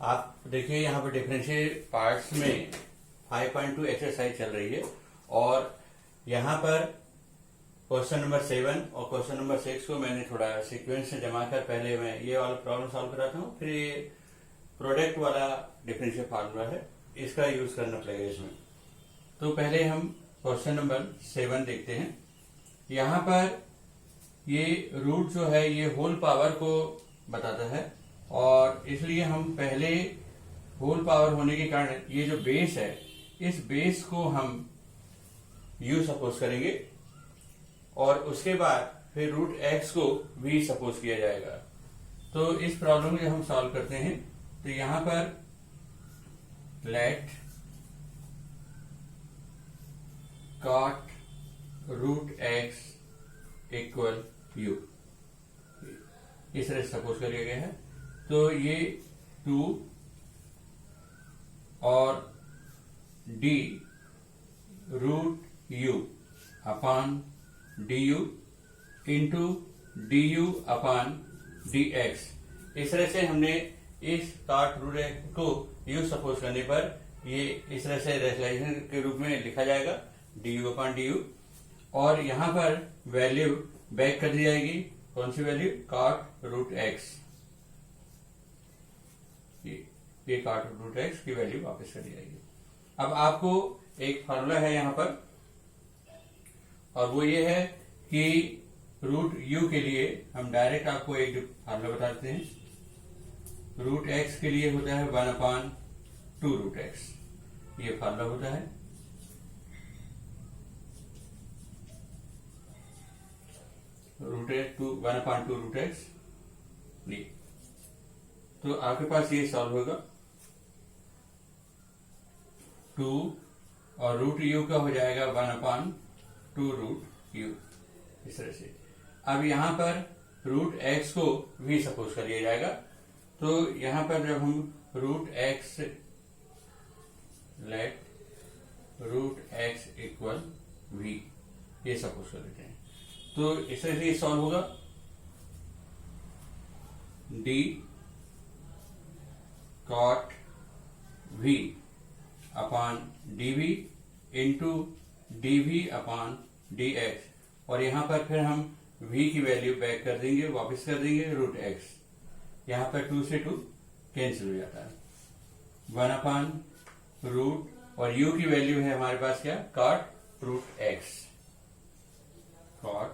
आप देखिए यहाँ पर डिफरेंशियल पार्ट्स में 5.2 एक्सरसाइज चल रही है और यहाँ पर क्वेश्चन नंबर 7 और क्वेश्चन नंबर 6 को मैंने थोड़ा सीक्वेंस से जमा कर पहले मैं ये वाला प्रॉब्लम सॉल्व कराता हूँ, फिर ये प्रोडक्ट वाला डिफरेंशियल फार्मूला है, इसका यूज करना पड़ेगा इसमें। तो पहले हम क्वेश्चन नंबर 7 देखते हैं। यहाँ पर ये रूट जो है ये होल पावर को बताता है और इसलिए हम पहले होल पावर होने के कारण ये जो बेस है इस बेस को हम u सपोज करेंगे और उसके बाद फिर रूट x को v सपोज किया जाएगा। तो इस प्रॉब्लम को जब हम सॉल्व करते हैं तो यहां पर let cot root x equal u इस तरह सपोज कर लिया गया है। तो ये 2 और d रूट u अपान du इंटू du अपान dx, इस तरह से हमने इस कॉट रूट एक्स को u सपोज करने पर ये इस तरह से रेशनलाइजेशन के रूप में लिखा जाएगा du अपान du। और यहां पर वैल्यू बैक कर दी जाएगी, कौन सी वैल्यू? कॉट रूट एक्स, ये कॉट रूट एक्स की वैल्यू वापस कर दी जाएगी। अब आपको एक फार्मूला है यहाँ पर और वो ये है कि रूट यू के लिए हम डायरेक्ट आपको एक फार्मूला बता देते हैं। रूट एक्स के लिए होता है 1/2 रूट एक्स, ये फार्मूला होता है। रूट एक्स 1/2 रूट एक्स, तो आपके पास ये सॉल्व होगा 2 और रूट यू का हो जाएगा 1/2 रूट यू, इस तरह से। अब यहां पर रूट एक्स को v सपोज कर लिया जाएगा। तो यहां पर जब हम root x let root x equal v ये सपोज कर लेते हैं तो इस तरह से सॉल्व होगा d cot v अपान dv इंटू dv अपान dx, और यहां पर फिर हम v की वैल्यू बैक कर देंगे, वापस कर देंगे रूट x। यहां पर 2 से 2 कैंसिल हो जाता है 1/रूट और u की वैल्यू है हमारे पास क्या? cot root x, cot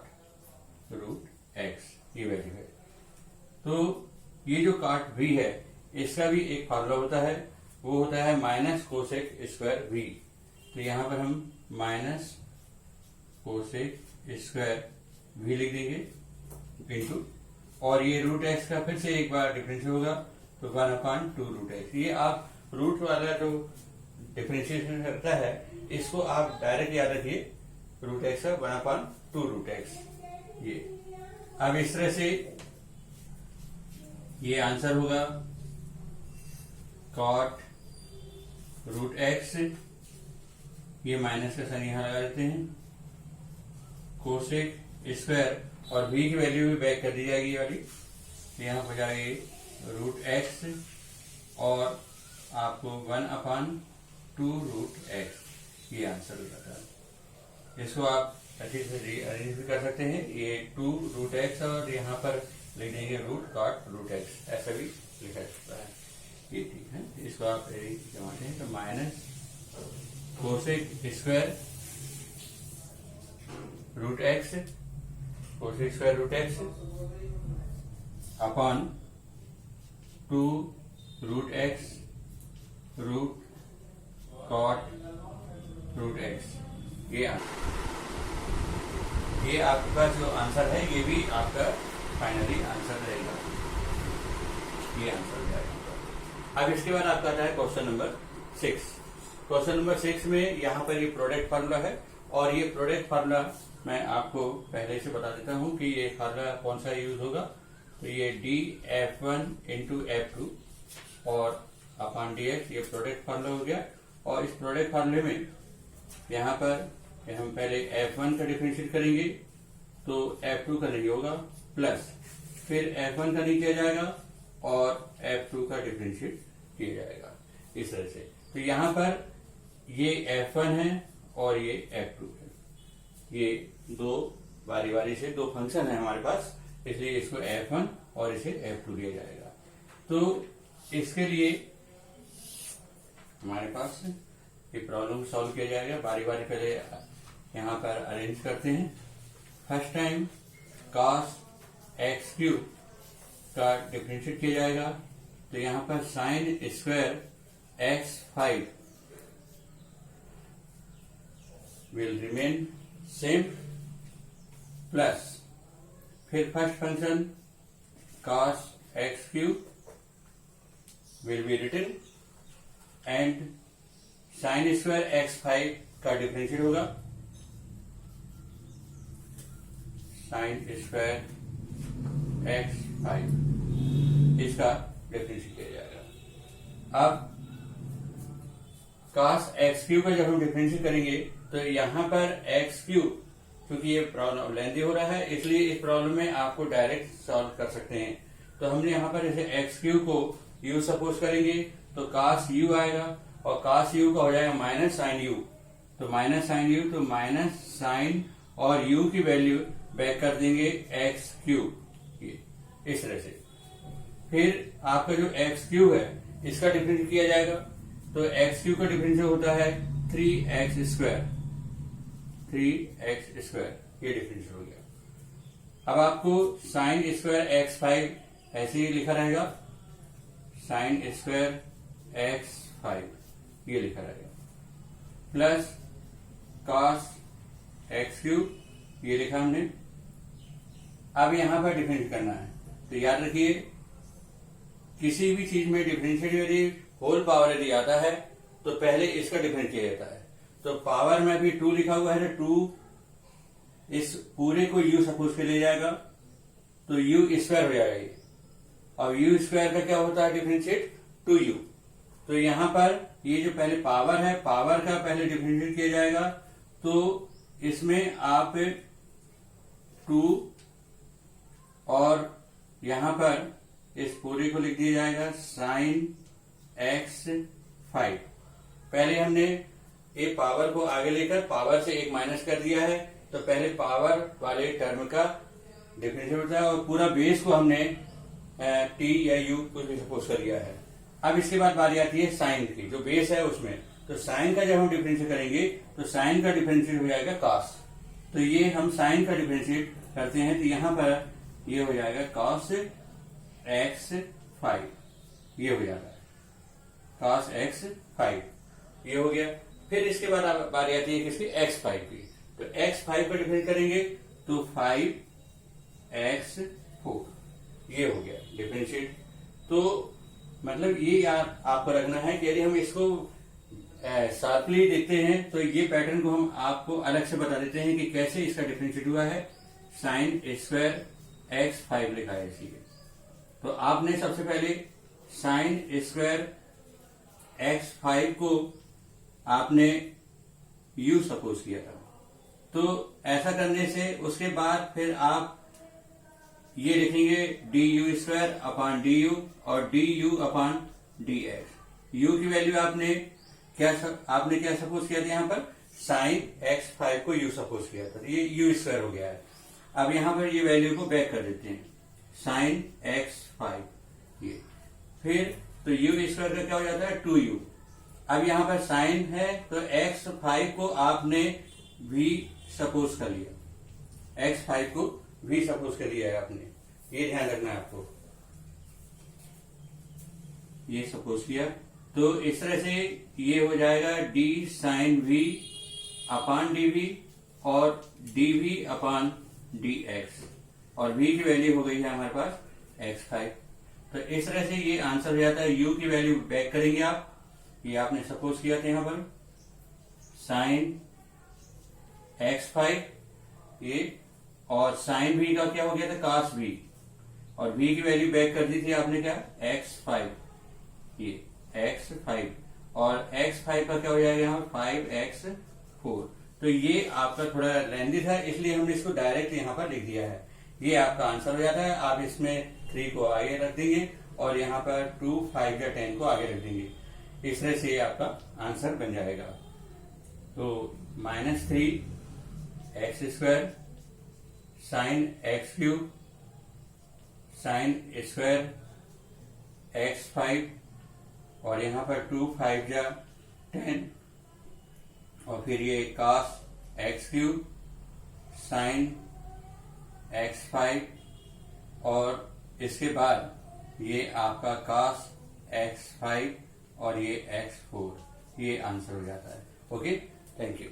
root x ये वैल्यू है। तो ये जो cot v है इसका भी एक फार्मूला होता है, वो होता है माइनस कोसेक स्क्वायर v। तो यहां पर हम माइनस कोसेक स्क्वायर v लिख देंगे इंटू, और ये रूट एक्स का फिर से एक बार डिफरेंशियल होगा तो 1/2 रूट एक्स। ये आप रूट वाला जो डिफरेंशिएशन करता है इसको आप डायरेक्ट याद रखिए, रूट एक्स का 1/2 रूट एक्स ये। अब इस तरह से ये आंसर होगा cot रूट एक्स, ये माइनस का साइन यहां लगा देते हैं, कोसेक स्क्वायर और v की वैल्यू भी बैक कर दी जाएगी ये वाली, यहां हो जाएगी रूट एक्स और आपको 1/2 रूट एक्स, ये आंसर हो जाता है। इसको आप अच्छे से अरेंज भी कर सकते हैं, ये 2 रूट एक्स और यहाँ पर लिख देंगे रूट कॉट रूट एक्स, ऐसा भी लिखा सकता है, ये ठीक है। इसको आप जमाते हैं तो minus cosec square root x, cosec square root x upon 2 root x root cot root x, ये आपके पास जो आंसर है ये भी आपका फाइनली आंसर रहेगा, ये आंसर हो जाएगा। अब इसके बाद आपका आता है क्वेश्चन नंबर 6। क्वेश्चन नंबर 6 में यहाँ पर ये प्रोडक्ट फार्मूला है और ये प्रोडक्ट फार्मूला मैं आपको पहले से बता देता हूँ कि ये फार्मूला कौन सा यूज होगा। तो ये df1 इंटू f2 और अपान dx, ये प्रोडक्ट फार्मूला हो गया। और इस प्रोडक्ट फार्मूले में यहाँ पर हम पहले f1 का डिफरेंशिएट करेंगे तो f2 का नहीं होगा, प्लस फिर f1 का नहीं किया जाएगा और f2 का डिफरेंशिएट किया जाएगा इस तरह से। तो यहां पर ये F1 है और ये F2 है, ये दो बारी बारी से दो फंक्शन है हमारे पास, इसलिए इसको F1 और इसे F2 दिया जाएगा। तो इसके लिए हमारे पास ये प्रॉब्लम सॉल्व किया जाएगा बारी बारी। पहले यहां पर अरेंज करते हैं। फर्स्ट टाइम cos x³ का डिफरेंशिएट किया जाएगा, तो यहां पर sine square x5 will remain same, plus फिर first function cos x³ will be written and sine square x5 का डिफरेंशिएट होगा, साइन स्क्वायर x5 इसका डिफरेंशिएट किया जाएगा। अब cos x³ का जब हम डिफरेंशिएट करेंगे तो यहां पर x³ क्योंकि ये प्रॉब्लम लेंथी हो रहा है, इसलिए इस प्रॉब्लम में आपको डायरेक्ट सॉल्व कर सकते हैं। तो हमने यहां पर इसे x³ को u सपोज करेंगे तो cos u आएगा, और cos u का हो जाएगा माइनस साइन u, तो माइनस साइन u, तो माइनस साइन और u की वैल्यू बैक कर देंगे x³ इस तरह से। फिर आपका जो x³ है इसका डिफरेंशिएट किया जाएगा, तो x³ का डिफरेंशिएट होता है 3x², 3x², ये डिफरेंशिएट हो गया। अब आपको साइन स्क्वायर x5 ऐसे ही लिखा रहेगा, साइन स्क्वायर x5 ये लिखा रहेगा, प्लस cos x³ ये लिखा हमने। अब यहां पर डिफरेंशिएट करना है, तो याद रखिए किसी भी चीज में डिफरेंशिएट यदि होल पावर यदि आता है तो पहले इसका डिफरेंशिएट किया जाता है। तो पावर में भी 2 लिखा हुआ है, तो 2 इस पूरे को u सपोज के ले जाएगा, तो u स्क्वायर हो जाएगा ये, और u स्क्वायर का क्या होता है डिफरेंशिएट 2u। तो यहां पर ये जो पहले पावर है, पावर का पहले डिफरेंशिएट किया जाएगा, तो इसमें आप 2 और यहां पर इस पूरे को लिख दिया जाएगा साइन x5। पहले हमने ये पावर को आगे लेकर पावर से एक माइनस कर दिया है, तो पहले पावर वाले टर्म का डिफरेंशिएट होता है, और पूरा बेस को हमने t या u कुछ भी सपोज कर दिया है। अब इसके बाद बारी आती है साइन की, जो बेस है उसमें, तो साइन का जब हम डिफरेंशिएट करेंगे तो साइन का डिफरेंशिएट हो जाएगा cos। तो ये हम साइन का डिफरेंशिएट करते हैं, तो यहां पर ये हो जाएगा cos x5, ये हो जाता है cos x5, ये हो गया। फिर इसके बाद बारी आती है किसकी, x5 की, तो x5 का डिफरेंशिएट करेंगे तो 5x4, ये हो गया डिफरेंशिएट। तो मतलब ये आपको रखना है कि यदि हम इसको शार्पली देखते हैं तो ये पैटर्न को हम आपको अलग से बता देते हैं कि कैसे इसका डिफरेंशिएट हुआ है। साइन स्क्वायर x5 लिखा है इसी, तो आपने सबसे पहले साइन स्क्वायर x5 को आपने u सपोज किया था, तो ऐसा करने से उसके बाद फिर आप ये लिखेंगे du² अपॉन du और du अपॉन dx। u की वैल्यू आपने क्या सपोज किया था, यहाँ पर साइन x5 को u सपोज किया था, तो ये u² हो गया है। अब यहां पर ये वैल्यू को बैक कर देते हैं, साइन x5 ये, फिर तो u² का क्या हो जाता है 2u। अब यहां पर साइन है तो x5 को आपने v सपोज कर लिया, x5 को v सपोज कर लिया है आपने, ये ध्यान रखना है आपको, ये सपोज किया। तो इस तरह से ये हो जाएगा d साइन v अपान dv और dv अपान dx, और v की वैल्यू हो गई है हमारे पास x5। तो इस तरह से ये आंसर हो जाता है। u की वैल्यू बैक करेंगे आप, ये आपने सपोज किया था यहां पर साइन x5 ये, और साइन v का क्या हो गया था cos v, और v की वैल्यू बैक कर दी थी आपने क्या x5, ये x5, और x5 का क्या हो जाएगा यहाँ 5x4। तो ये आपका थोड़ा लेंथी था, इसलिए हमने इसको डायरेक्ट यहाँ पर लिख दिया है, ये आपका आंसर हो जाता है। आप इसमें 3 को आगे रख देंगे और यहाँ पर 2 5 या 10 को आगे रख देंगे। इस तरह से ये आपका आंसर बन जाएगा। तो -3x² sin x³ sin square x5 और यहाँ पर 2 5 या 10 और फिर ये cos x³ sin x5 और इसके बाद ये आपका cos x5 और ये x4, ये आंसर हो जाता है। Okay, thank you.